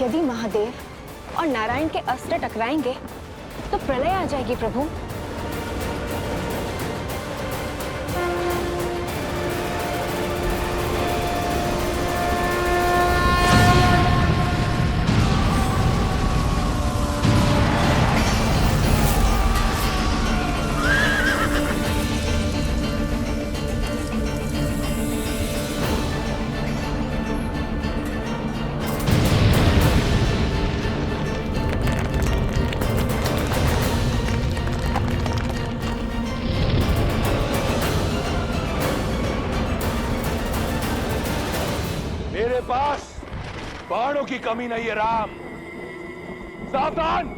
यदि महादेव और नारायण के अस्त्र टकराएंगे तो प्रलय आ जाएगी प्रभु। मेरे पास बाणों की कमी नहीं है राम। सावधान।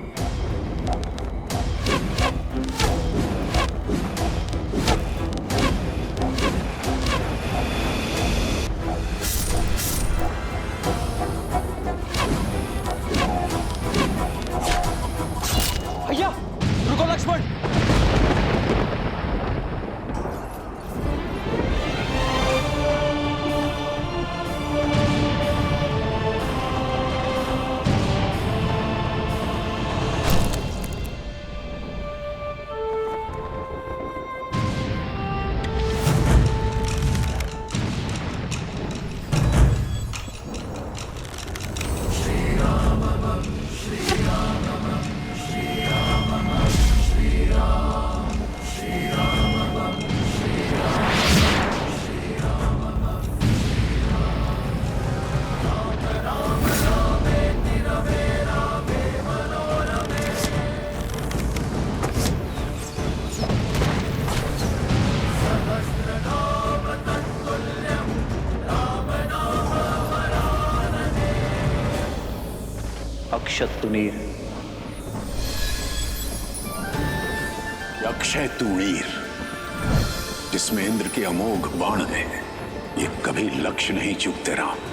भैया रुको लक्ष्मण। अक्षतुनीर, अक्षय तुणीर जिसमें इंद्र के अमोघ बाण है, ये कभी लक्ष्य नहीं चूकते राम।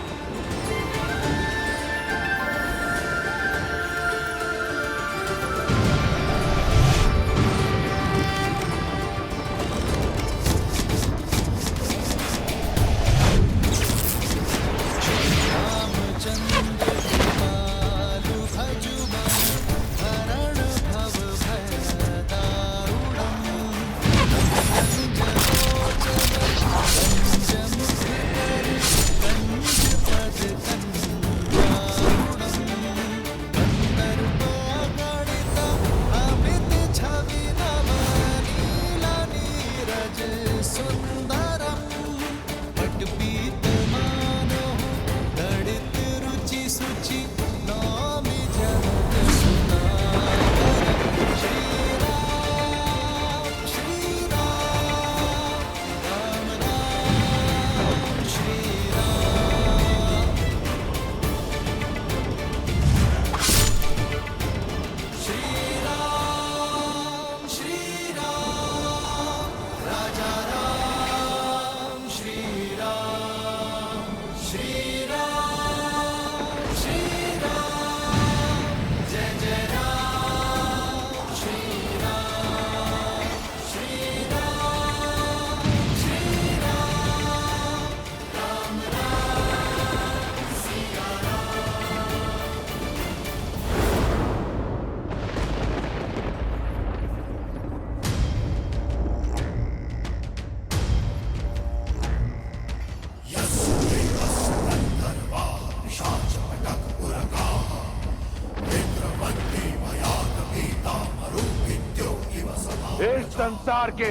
इस संसार के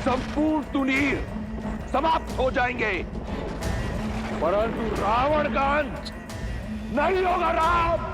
संपूर्ण तुनीर समाप्त हो जाएंगे, परंतु रावण का अंत नहीं होगा राम।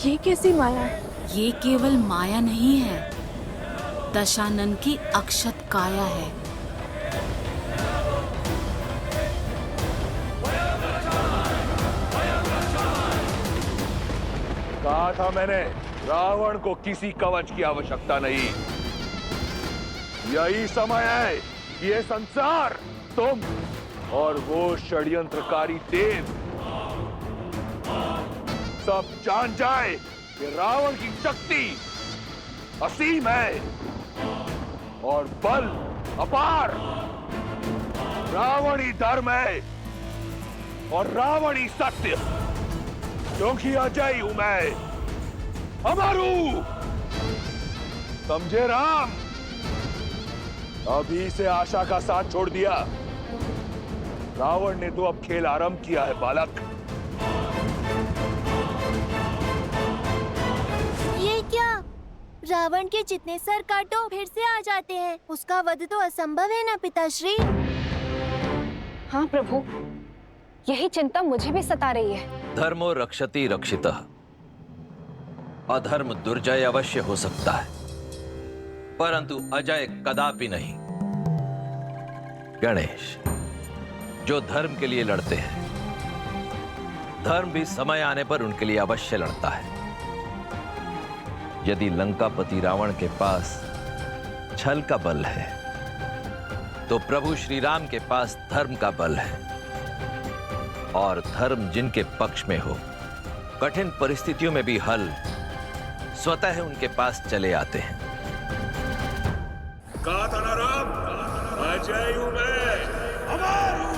ये कैसी माया है? ये केवल माया नहीं है, दशानन की अक्षत काया है। कहा था मैंने, रावण को किसी कवच की आवश्यकता नहीं। यही समय है कि ये संसार, तुम और वो षड्यंत्रकारी देव सब जान जाए कि रावण की शक्ति असीम है और बल अपार। रावण ही धर्म है और रावण ही सत्य, क्योंकि अजय हूं मैं, अमर हूं। समझे राम? अभी से आशा का साथ छोड़ दिया। रावण ने तो अब खेल आरंभ किया है बालक। ये क्या? रावण के जितने सर काटो फिर से आ जाते हैं। उसका वध तो असंभव है ना पिताश्री? हाँ प्रभु, यही चिंता मुझे भी सता रही है। धर्मो रक्षति रक्षितः। अधर्म दुर्जय अवश्य हो सकता है, परंतु अजय कदापि नहीं। गणेश, जो धर्म के लिए लड़ते हैं, धर्म भी समय आने पर उनके लिए अवश्य लड़ता है। यदि लंकापति रावण के पास छल का बल है, तो प्रभु श्री राम के पास धर्म का बल है। और धर्म जिनके पक्ष में हो, कठिन परिस्थितियों में भी हल स्वतः उनके पास चले आते हैं। कहा था ना राम, अजय हूं मैं, अमर हूं।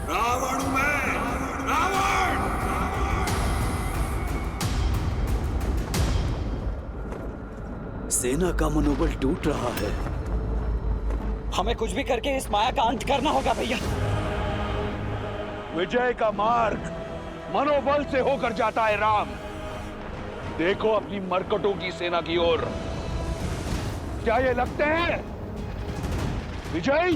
रावण हूं मैं, रावण। सेना का मनोबल टूट रहा है। हमें कुछ भी करके इस माया का अंत करना होगा भैया। विजय का मार्ग मनोबल से होकर जाता है राम। देखो अपनी मरकटों की सेना की ओर। क्या ये लगते हैं विजयी?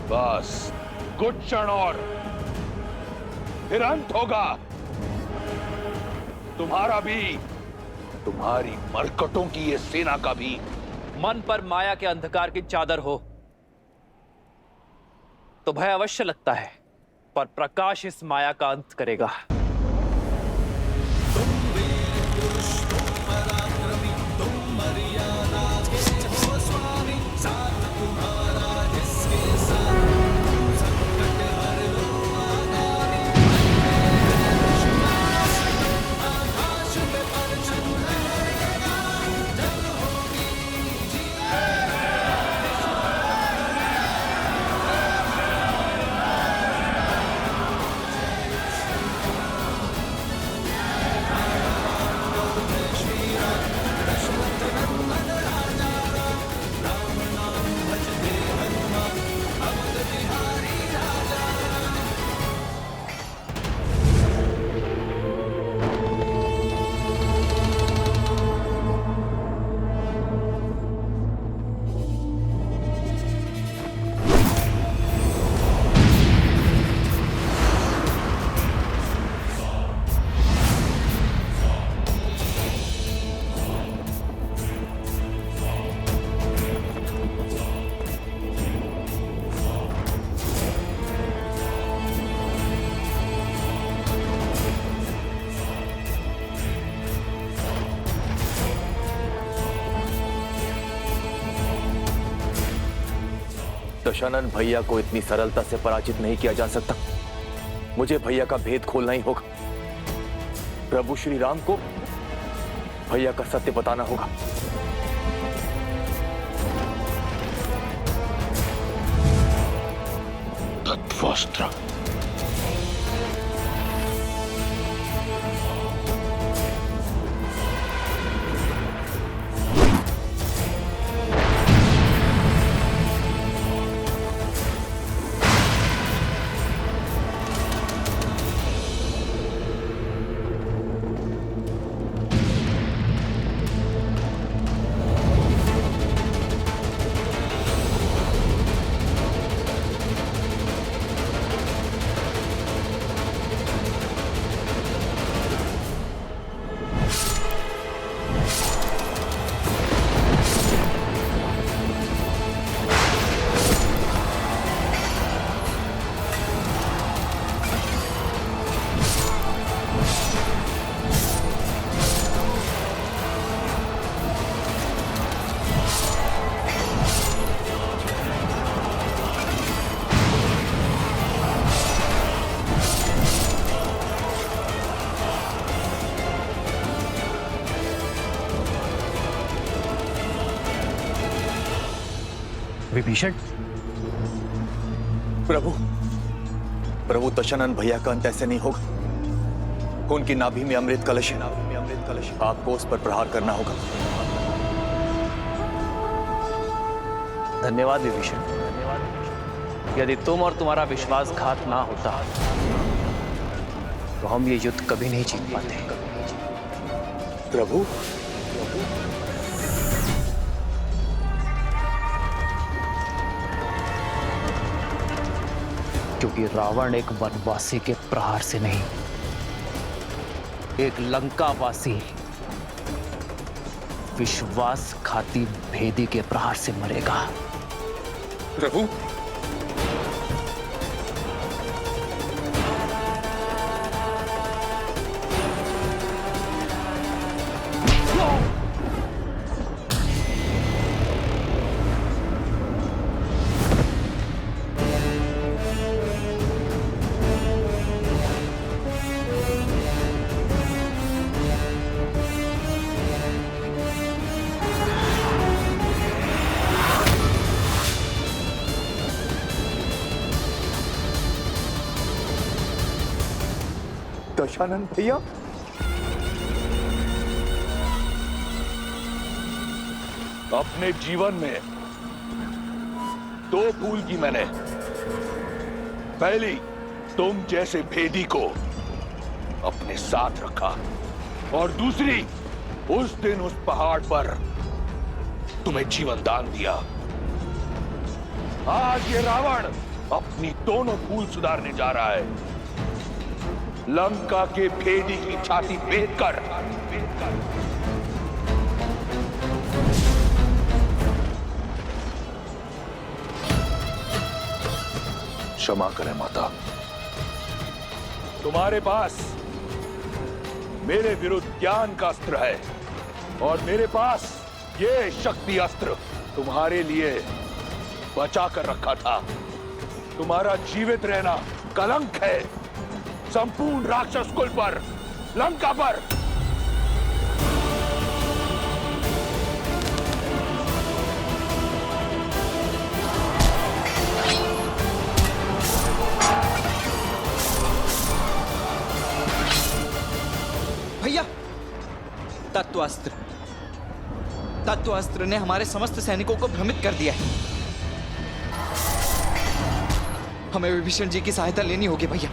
बस कुछ क्षण और, फिर अंत होगा तुम्हारा भी, तुम्हारी मरकटों की ये सेना का भी। मन पर माया के अंधकार की चादर हो तो भय अवश्य लगता है, पर प्रकाश इस माया का अंत करेगा। दशानन भैया को इतनी सरलता से पराजित नहीं किया जा सकता। मुझे भैया का भेद खोलना ही होगा। प्रभु श्री राम को भैया का सत्य बताना होगा। तत्वस्त्र। विभीषण, प्रभु, प्रभु दशानन भैया का अंत ऐसे नहीं होगा। उनकी नाभि में अमृत कलश है। आपको उस पर प्रहार करना होगा। धन्यवाद विभीषण। यदि तुम और तुम्हारा विश्वासघात ना होता तो हम ये युद्ध कभी नहीं जीत पाते। प्रभु, क्योंकि रावण एक वनवासी के प्रहार से नहीं, एक लंकावासी विश्वासघाती भेदी के प्रहार से मरेगा। प्रभु, दशानन भैया, अपने जीवन में दो भूल की मैंने। पहली, तुम जैसे भेदी को अपने साथ रखा, और दूसरी, उस दिन उस पहाड़ पर तुम्हें जीवन दान दिया। आज ये रावण अपनी दोनों भूल सुधारने जा रहा है। लंका के भेदी की छाती बेच कर क्षमा करें माता। तुम्हारे पास मेरे विरुद्ध ज्ञान का अस्त्र है, और मेरे पास ये शक्ति अस्त्र तुम्हारे लिए बचा कर रखा था। तुम्हारा जीवित रहना कलंक है संपूर्ण राक्षस कुल पर, लंका पर। भैया, तत्वास्त्र ने हमारे समस्त सैनिकों को भ्रमित कर दिया है। हमें विभीषण जी की सहायता लेनी होगी भैया।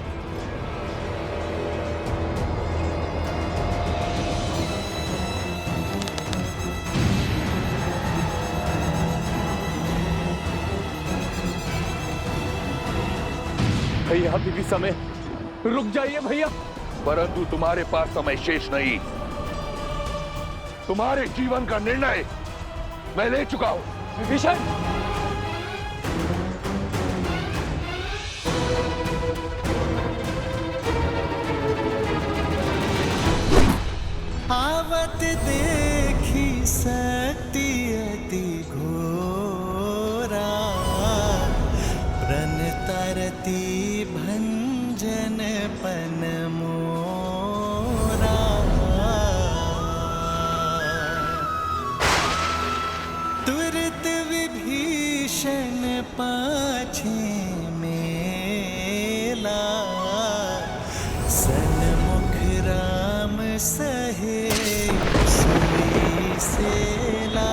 भैया अभी भी समय, रुक जाइए भैया। परंतु तुम्हारे पास समय शेष नहीं। तुम्हारे जीवन का निर्णय मैं ले चुका हूं। विभीषण, आवत देखी शक्ति अति घोरा, प्रण तरती भंजन पन मोरा। तुरत विभीषण पाछे मेला, सन्मुख राम सहे सुई सेला।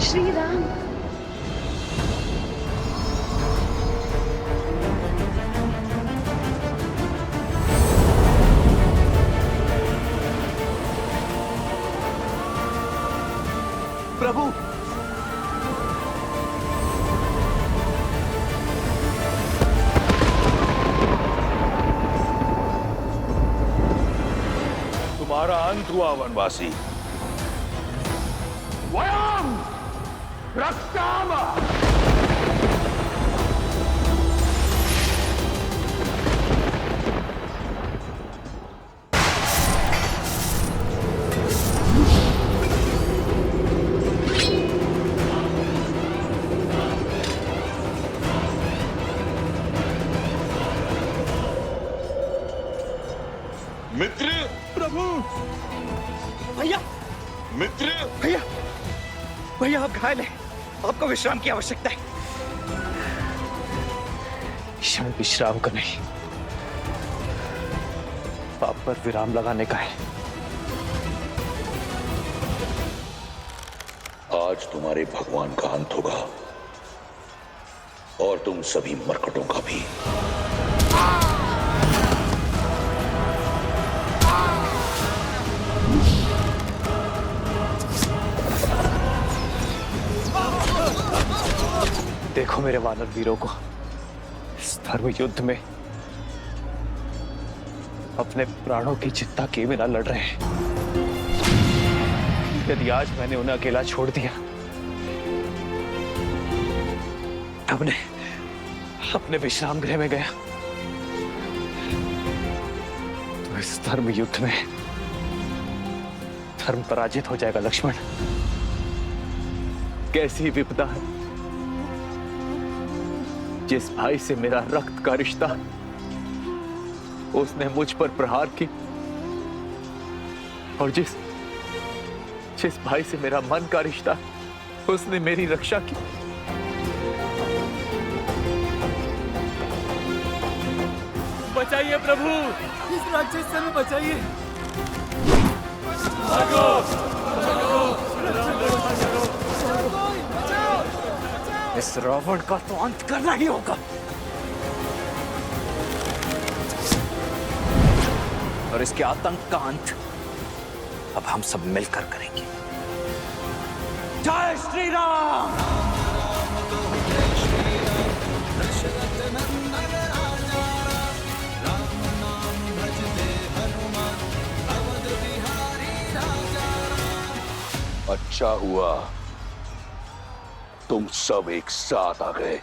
श्री राम, प्रभु, तुम्हारा अंत हुआ वनवासी। वयम रक्षाम। मित्र, प्रभु, भैया, मित्र, भैया, भैया आप घायल हैं, आपको विश्राम की आवश्यकता है। क्षण विश्राम का नहीं, पाप पर विराम लगाने का है। आज तुम्हारे भगवान का अंत होगा और तुम सभी मरकटों का भी। देखो मेरे वानर वीरों को इस धर्म युद्ध में अपने प्राणों की चिंता किए बिना लड़ रहे हैं। यदि आज मैंने उन्हें अकेला छोड़ दिया, तब अपने विश्राम गृह में गया, तो इस धर्म युद्ध में धर्म पराजित हो जाएगा। लक्ष्मण, कैसी विपदा है। जिस भाई से मेरा रक्त का रिश्ता, उसने मुझ पर प्रहार की, और जिस भाई से मेरा मन का रिश्ता, उसने मेरी रक्षा की। बचाइए प्रभु, इस राक्षस से हमें बचाइए। इस रावण का तो अंत करना ही होगा। और इसके आतंक का अंत अब हम सब मिलकर करेंगे। जय श्री राम। अच्छा हुआ तुम सब एक साथ आ गए।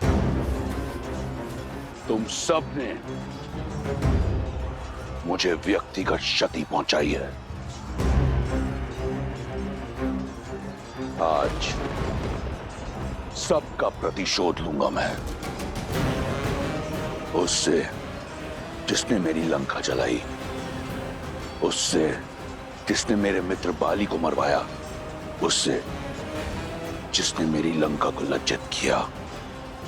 तुम सब ने मुझे व्यक्तिगत क्षति पहुंचाई है। आज सबका प्रतिशोध लूंगा मैं, उससे जिसने मेरी लंका जलाई, उससे जिसने मेरे मित्र बाली को मरवाया, उससे जिसने मेरी लंका को लज्जित किया,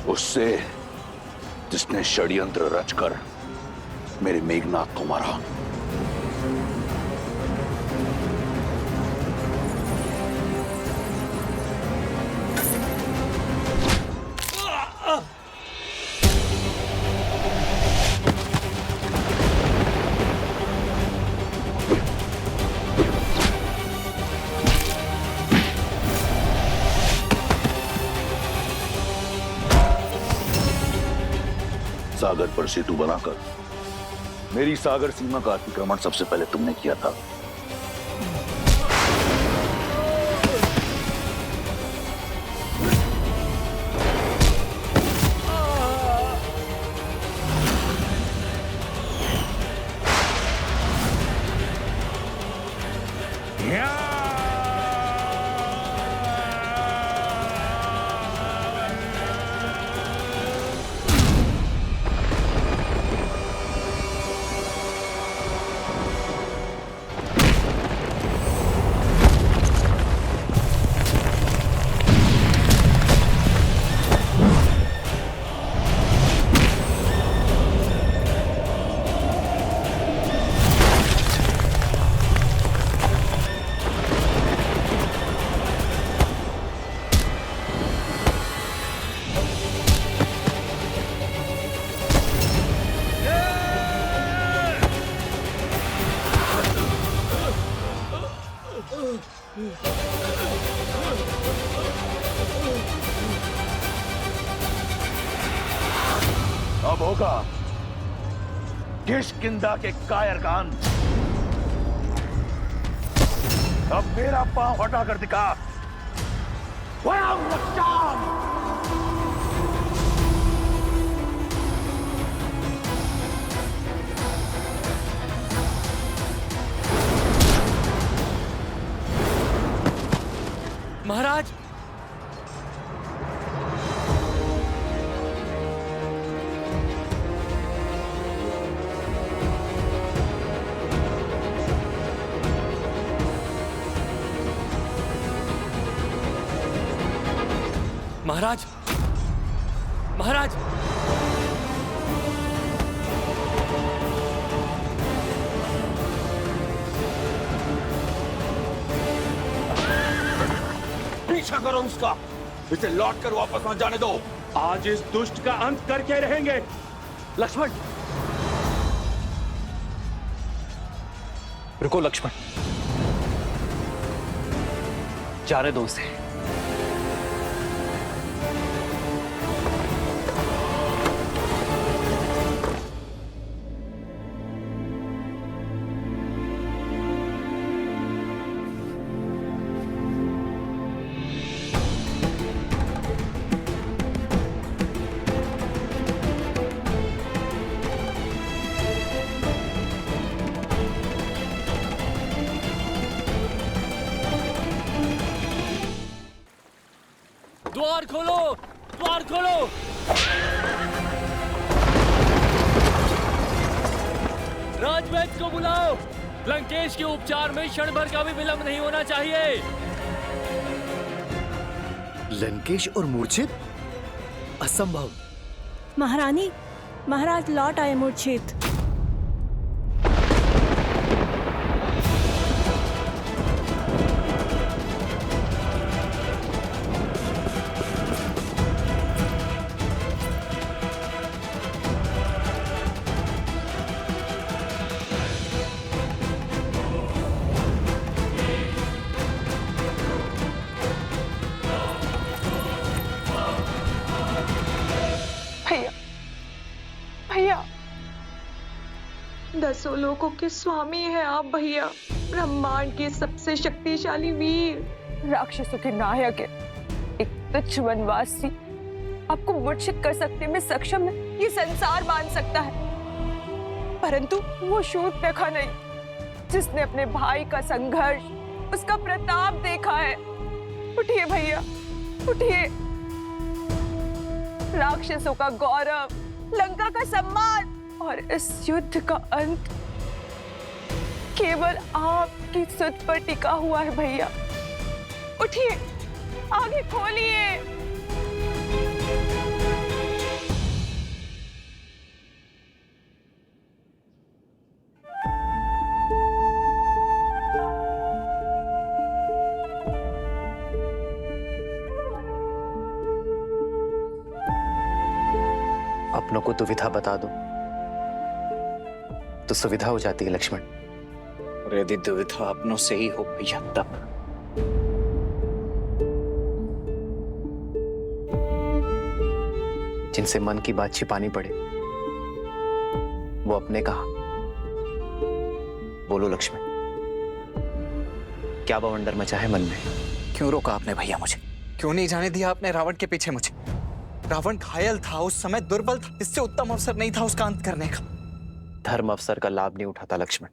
उससे जिसने षड्यंत्र रचकर मेरे मेघनाथ को मारा। सागर पर सेतु बनाकर मेरी सागर सीमा का अतिक्रमण सबसे पहले तुमने किया था। अब होगा किष्किंधा के कायर का अंत। अब मेरा पांव हटाकर दिखा। महाराज, महाराज, महाराज, पीछा करो उसका, इसे लौट कर वापस मत जाने दो। आज इस दुष्ट का अंत करके रहेंगे। लक्ष्मण, रुको लक्ष्मण, जाने दो उसे। द्वार खोलो, द्वार खोलो। राजवैद्य को बुलाओ। लंकेश के उपचार में क्षण भर का भी विलंब नहीं होना चाहिए। लंकेश और मूर्छित? असंभव। महारानी, महाराज लौट आए मूर्छित। भैया, दसों लोकों के स्वामी हैं आप भैया, ब्रह्मांड के सबसे शक्तिशाली वीर, राक्षसों के नायक है। एक तुच्छ वनवासी आपको मूर्छित कर सकने में सक्षम है, ये संसार मान सकता है, परंतु वो शूर्पणखा नहीं, जिसने अपने भाई का संघर्ष, उसका प्रताप देखा है। उठिए भैया, उठिए। राक्षसों का गौरव, लंका का सम्मान और इस युद्ध का अंत केवल आपकी सुध पर टिका हुआ है भैया। उठिए, आगे खोलिए। अपनों को दुविधा बता दो तो सुविधा हो जाती है लक्ष्मण। और यदि दुविधा अपनों से ही हो भैया तब जिनसे मन की बात छिपानी पड़े वो अपने कहा। बोलो लक्ष्मण, क्या बवंडर मचा है मन में? क्यों रोका आपने भैया मुझे? क्यों नहीं जाने दिया आपने रावण के पीछे मुझे? रावण घायल था, उस समय दुर्बल था, इससे उत्तम अवसर नहीं था उसका अंत करने का। धर्म अवसर का लाभ नहीं उठाता लक्ष्मण,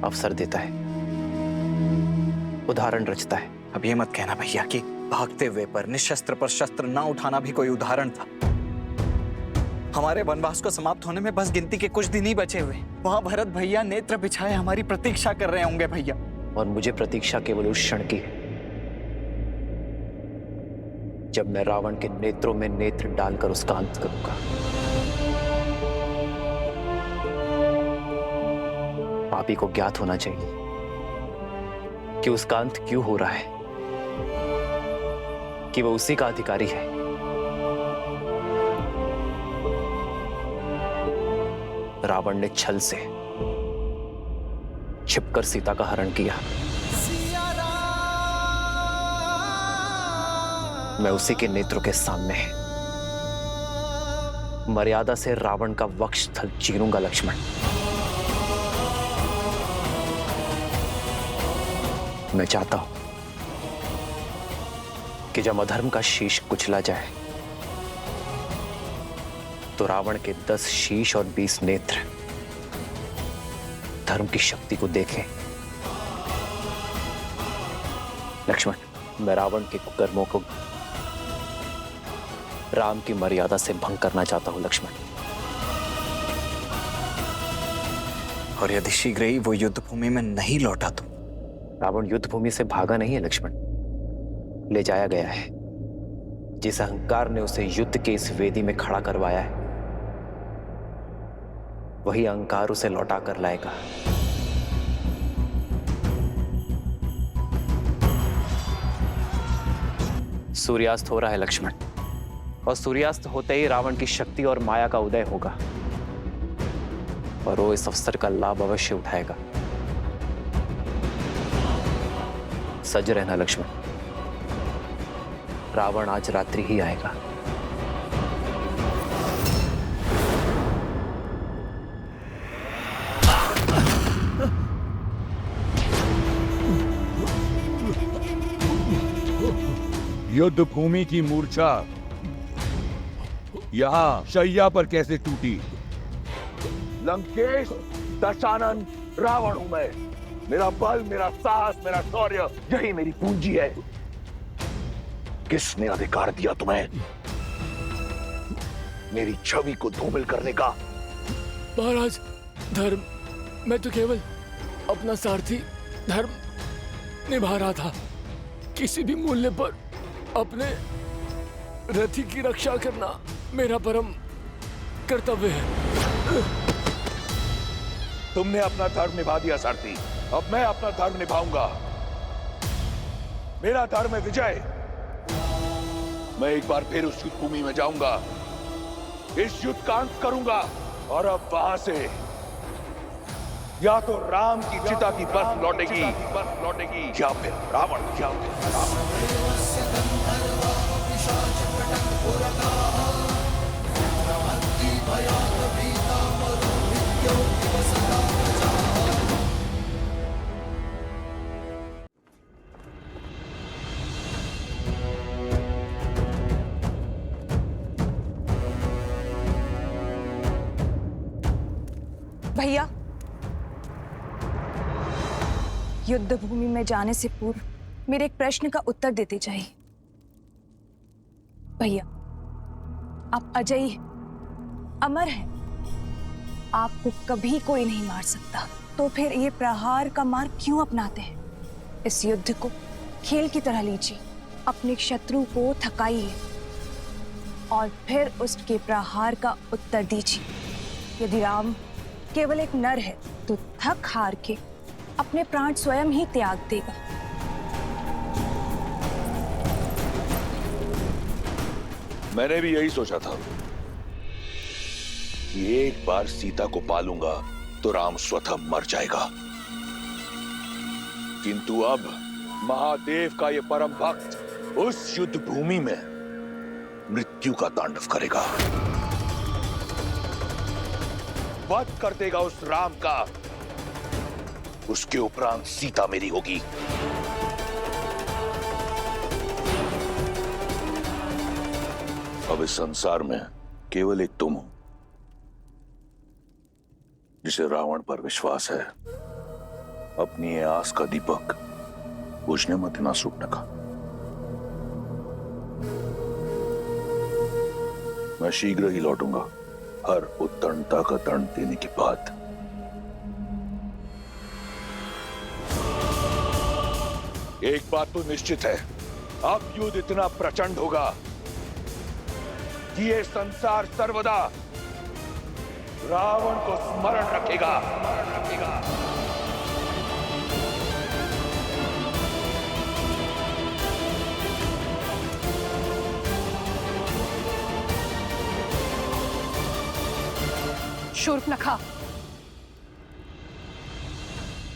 अवसर देता है, उदाहरण रचता है। अब ये मत कहना भैया कि भागते हुए पर निशस्त्र पर शस्त्र ना उठाना भी कोई उदाहरण था। हमारे वनवास को समाप्त होने में बस गिनती के कुछ दिन ही बचे हुए। वहां भरत भैया नेत्र बिछाए हमारी प्रतीक्षा कर रहे होंगे भैया। और मुझे प्रतीक्षा केवल उस क्षण की है जब मैं रावण के नेत्रों में नेत्र डालकर उसका अंत करूंगा। पापी को ज्ञात होना चाहिए कि उसका अंत क्यों हो रहा है, कि वह उसी का अधिकारी है। रावण ने छल से छिपकर सीता का हरण किया। मैं उसी के नेत्रों के सामने मर्यादा से रावण का वक्षस्थल चीरूंगा लक्ष्मण। मैं चाहता हूं कि जब अधर्म का शीश कुचला जाए तो रावण के 10 शीश और 20 नेत्र धर्म की शक्ति को देखें। लक्ष्मण, मैं रावण के कुकर्मों को राम की मर्यादा से भंग करना चाहता हूं लक्ष्मण। और यदि शीघ्र ही वो युद्ध भूमि में नहीं लौटा तो? रावण युद्ध भूमि से भागा नहीं है लक्ष्मण, ले जाया गया है। जिस अहंकार ने उसे युद्ध के इस वेदी में खड़ा करवाया है, वही अहंकार उसे लौटा कर लाएगा। सूर्यास्त हो रहा है लक्ष्मण, और सूर्यास्त होते ही रावण की शक्ति और माया का उदय होगा, और वो इस अवसर का लाभ अवश्य उठाएगा। सज रहना लक्ष्मण, रावण आज रात्रि ही आएगा। युद्ध भूमि की मूर्छा यहाँ शैया पर कैसे टूटी? लंकेश, दशानन, रावण हूं मैं। मेरा बल, मेरा साहस, मेरा शौर्य, यही मेरी पूंजी है। किसने अधिकार दिया तुम्हें मेरी छवि को धूमिल करने का? महाराज, धर्म, मैं तो केवल अपना सारथी धर्म निभा रहा था। किसी भी मूल्य पर अपने रथी की रक्षा करना मेरा परम कर्तव्य है। तुमने अपना धर्म निभा दिया सारथी, अब मैं अपना धर्म निभाऊंगा। मेरा धर्म है विजय। मैं एक बार फिर उस युद्ध भूमि में जाऊंगा, इस युद्ध का अंत करूंगा, और अब वहां से या तो राम की चिता की बस लौटेगी, या फिर रावण, भैया, युद्ध भूमि में जाने से पूर्व मेरे एक प्रश्न का उत्तर देते जाइए। भैया, आप अजयी हैं, अमर हैं, आपको कभी कोई नहीं मार सकता, तो फिर ये प्रहार का मार्ग क्यों अपनाते हैं? इस युद्ध को खेल की तरह लीजिए, अपने शत्रु को थकाइए और फिर उसके प्रहार का उत्तर दीजिए। यदि राम केवल एक नर है तो थक हार के अपने प्राण स्वयं ही त्याग देगा। मैंने भी यही सोचा था कि एक बार सीता को पालूंगा तो राम स्वतः मर जाएगा, किंतु अब महादेव का ये परम भक्त उस युद्ध भूमि में मृत्यु का तांडव करेगा, वध कर देगा उस राम का। उसके उपरांत सीता मेरी होगी। अब इस संसार में केवल एक तुम हो जिसे रावण पर विश्वास है। अपनी ये आस का दीपक बुझने मत देना सूर्पनखा। मैं शीघ्र ही लौटूंगा, हर उत्तरता का दंड देने के बाद। एक बात तो निश्चित है, अब युद्ध इतना प्रचंड होगा कि ये संसार सर्वदा रावण को स्मरण रखेगा। शूर्पनखा,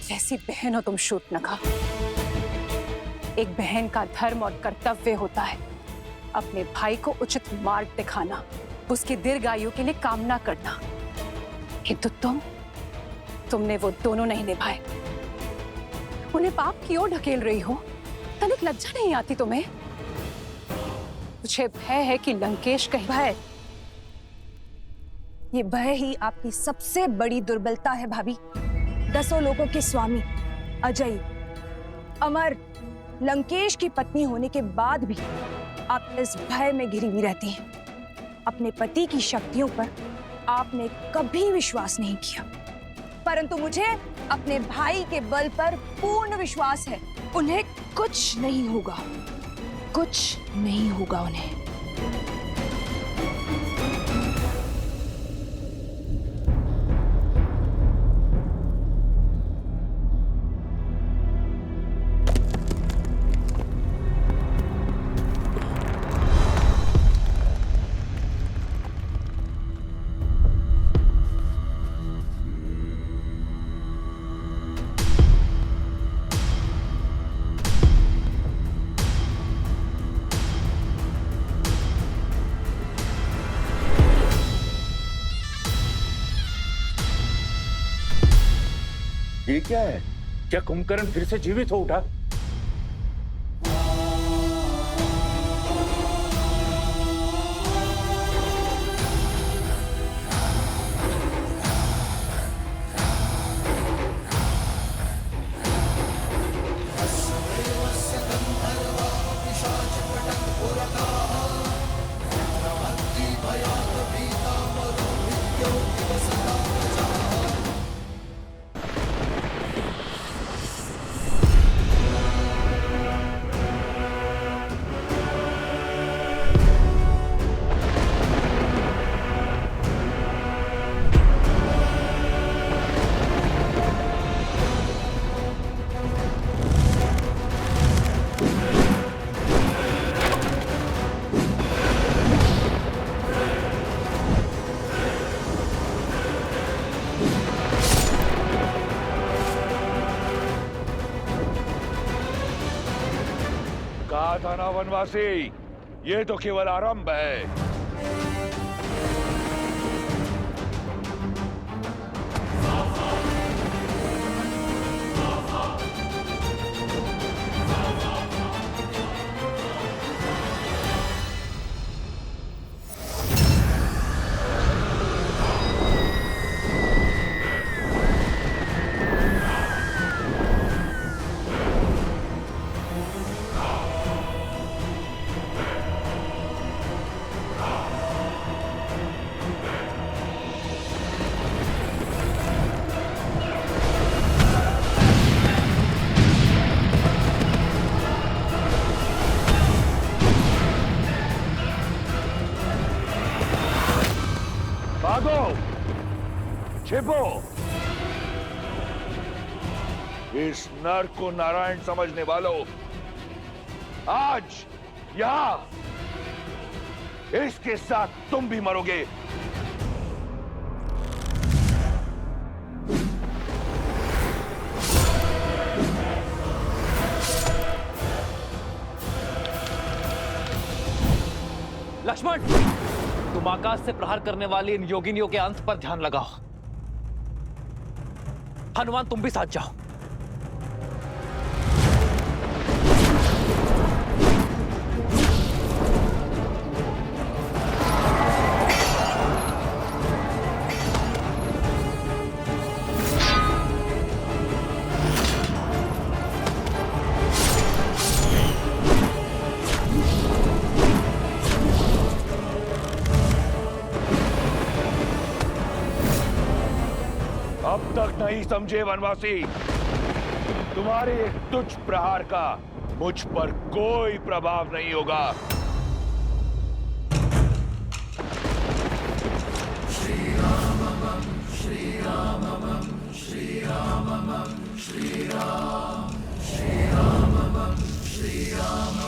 कैसी बहन हो तुम शूर्पनखा। एक बहन का धर्म और कर्तव्य होता है अपने भाई को उचित मार्ग दिखाना, उसकी दीर्घायु के लिए कामना करना, किंतु तुमने वो दोनों नहीं निभाए। उन्हें पाप की ओर ढकेल रही हो, तनिक लज्जा नहीं आती तुम्हें? मुझे भय है कि लंकेश कहीं भय, ये भय ही आपकी सबसे बड़ी दुर्बलता है भाभी। 10 लोगों के स्वामी, अजय, अमर, लंकेश की पत्नी होने के बाद भी आप इस भय में घिरी हुई रहती हैं। अपने पति की शक्तियों पर आपने कभी विश्वास नहीं किया, परंतु मुझे अपने भाई के बल पर पूर्ण विश्वास है। उन्हें कुछ नहीं होगा, कुछ नहीं होगा उन्हें। ये क्या है? क्या कुंभकर्ण फिर से जीवित हो उठा? कहा था ना वनवासी, ये तो केवल आरंभ है। भागो, छिपो। इस नर को नारायण समझने वालों, आज यहां इसके साथ तुम भी मरोगे। लक्ष्मण, तुम आकाश से प्रहार करने वाली इन योगिनियों के अंत पर ध्यान लगाओ। हनुमान, तुम भी साथ जाओ। अब तक नहीं समझे वनवासी, तुम्हारे एक तुच्छ प्रहार का मुझ पर कोई प्रभाव नहीं होगा। श्री राम श्री राम श्री राम श्री राम श्री राम श्री राम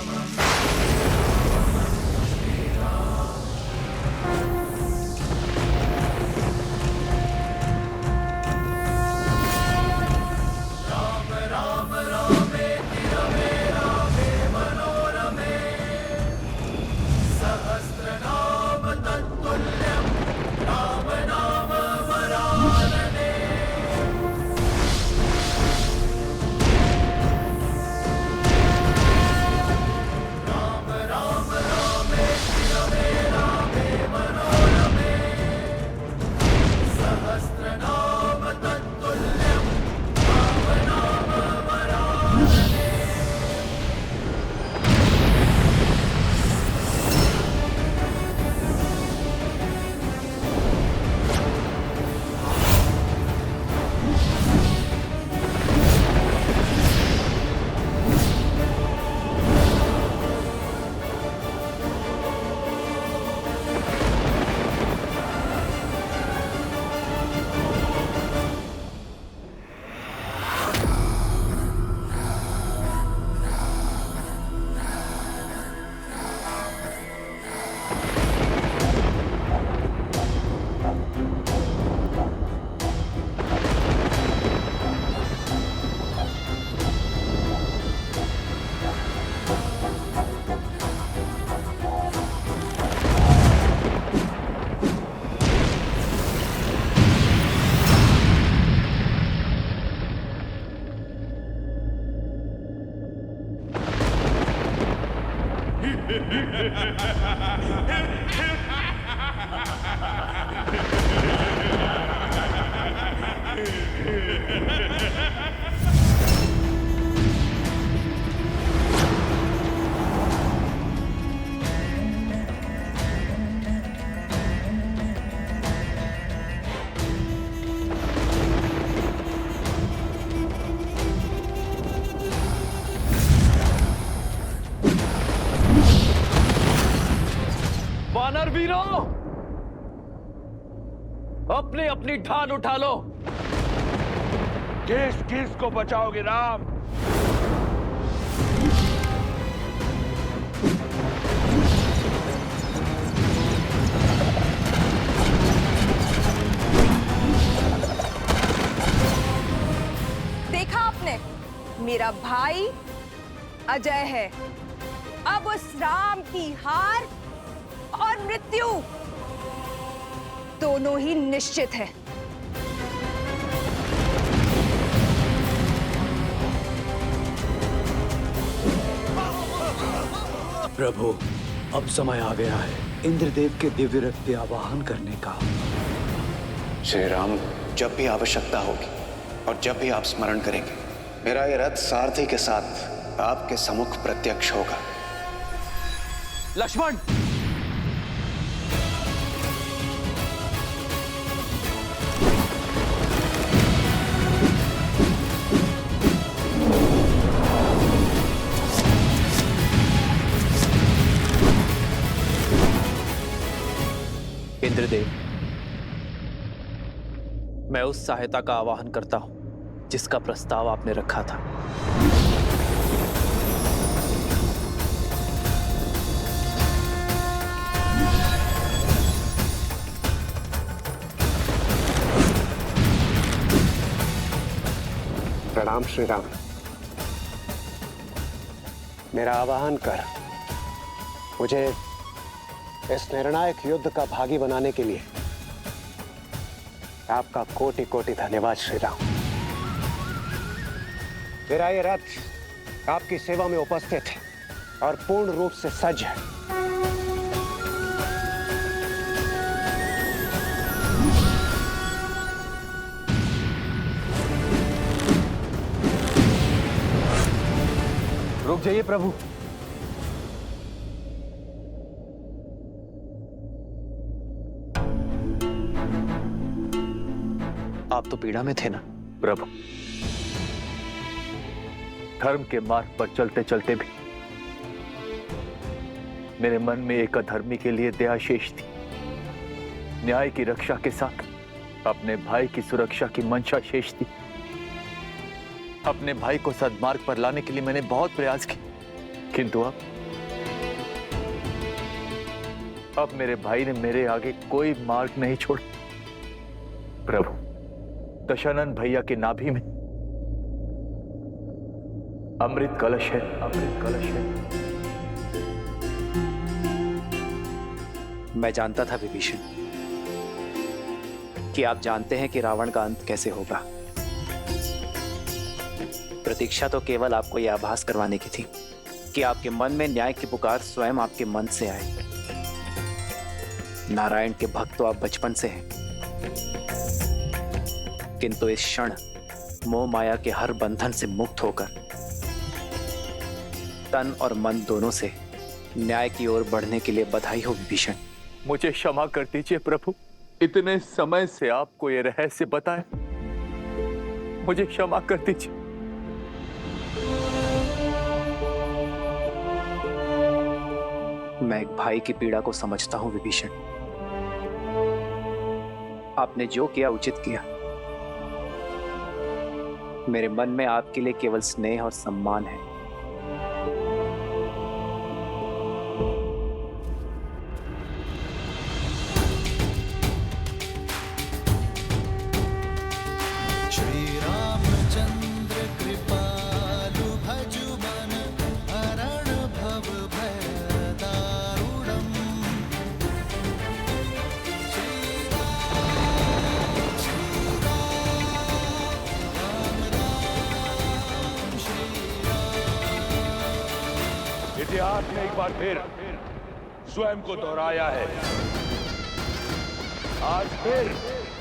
वानर वीरों, अपनी अपनी ढाल उठा लो। किस किस को बचाओगे राम? देखा आपने, मेरा भाई अजय है। अब उस राम की हार और मृत्यु दोनों ही निश्चित है। प्रभु, अब समय आ गया है इंद्रदेव के दिव्य रथ के आवाहन करने का। श्री राम, जब भी आवश्यकता होगी और जब भी आप स्मरण करेंगे, मेरा ये रथ सारथी के साथ आपके सम्मुख प्रत्यक्ष होगा। लक्ष्मण, इंद्रदेव, मैं उस सहायता का आवाहन करता हूं जिसका प्रस्ताव आपने रखा था। प्रणाम श्री राम। मेरा आवाहन कर मुझे इस निर्णायक युद्ध का भागी बनाने के लिए आपका कोटि कोटि धन्यवाद श्री राम। मेरा ये रथ आपकी सेवा में उपस्थित है और पूर्ण रूप से सज्ज है। रुक जाइए प्रभु। आप तो पीड़ा में थे ना प्रभु? धर्म के मार्ग पर चलते चलते भी मेरे मन में एक अधर्मी के लिए दया शेष थी। न्याय की रक्षा के साथ अपने भाई की सुरक्षा की मंशा शेष थी। अपने भाई को सद्मार्ग पर लाने के लिए मैंने बहुत प्रयास किए, किंतु अब मेरे भाई ने मेरे आगे कोई मार्ग नहीं छोड़ा। प्रभु, दशानन भैया के नाभि में अमृत कलश है, अमृत कलश है। मैं जानता था विभीषण कि आप जानते हैं कि रावण का अंत कैसे होगा। प्रतीक्षा तो केवल आपको यह आभास करवाने की थी कि आपके मन में न्याय की पुकार स्वयं आपके मन से आए। नारायण के भक्त तो आप बचपन से हैं, किंतु इस क्षण मोह माया के हर बंधन से मुक्त होकर तन और मन दोनों से न्याय की ओर बढ़ने के लिए बधाई हो विभीषण। मुझे क्षमा कर दीजिए प्रभु, इतने समय से आपको यह रहस्य बताए, मुझे क्षमा कर दीजिए। मैं एक भाई की पीड़ा को समझता हूं विभीषण। आपने जो किया उचित किया। मेरे मन में आपके लिए केवल स्नेह और सम्मान है। इतिहास ने एक बार फिर स्वयं को दोहराया है। आज फिर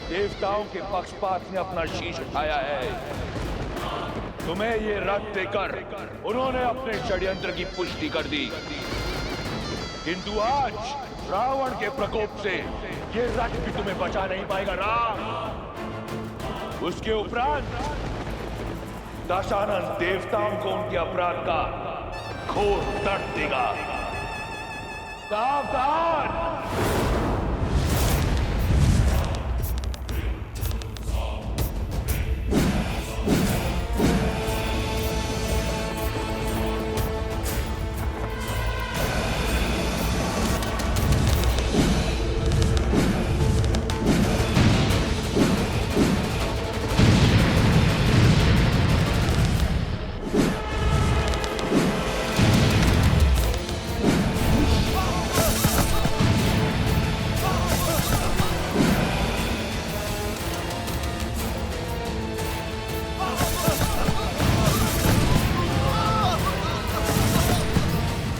देवताओं के पक्षपात ने अपना शीश उठाया है। तुम्हें ये रथ देकर उन्होंने अपने षड्यंत्र की पुष्टि कर दी, किंतु आज रावण के प्रकोप से ये रथ भी तुम्हें बचा नहीं पाएगा राम। उसके उपरांत दशानन देवताओं को उनके अपराध का घोर दर्द देगा। सावधान!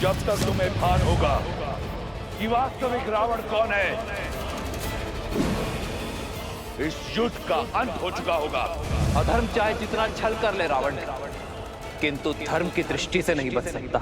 जब तक तुम्हें भान होगा कि वास्तविक रावण कौन है, इस युद्ध का अंत हो चुका होगा। अधर्म चाहे जितना छल कर ले रावण, किंतु धर्म की दृष्टि से नहीं बच सकता।